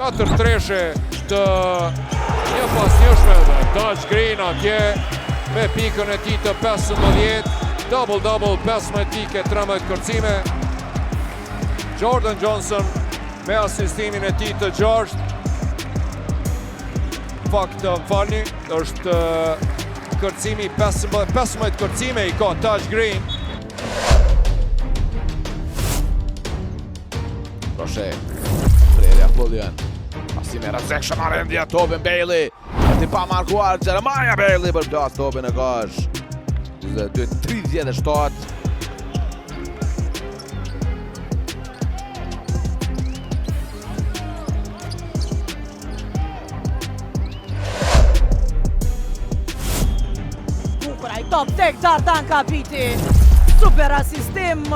Katër treshe të një pas njëshme dhe Taj Green atje me pikën e ti të 15, double 15 pike, 13 kërcime. Jordan Johnson me asistimin e ti të 6. Fakt më falni, është kërcimi 15 kërcime i ka Taj Green. Proșe, Fredi Apollian. Asimera zekshë marrë ndja topin Bailey. Ti pa markuar Jeremiah Bailey për plas topin e kash. 22-37. Bukuraj top tek Dardan Kapiti. Super asistim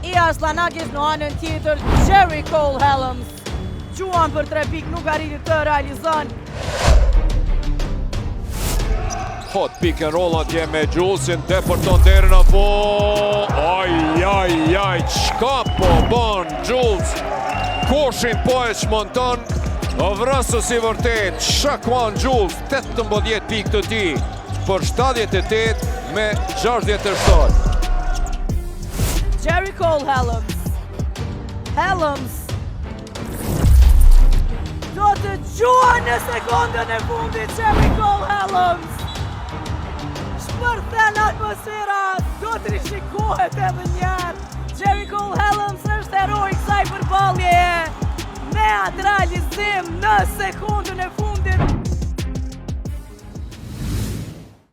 i Aslanakis në anën tjetër, Jerry Cole Helms. Gjuan për 3 pikë, nuk arriti të realizon. Hot pick and roll atje me Julesin, depërton derën apo... Aj, qka po bon Jules? Koshin po e shmonton, vrasës i vërtet, shakman Jules, 18 pikë të ti, për 78 me 67. Jerry Cole Helms do të gjuan në sekundën e fundit. Jerry Cole Helms shpërthen atmosfera, do të rishikohet edhe njerë. Jerry Cole Helms është heroi kësaj përballjeje me atë realizim në sekundën e fundit.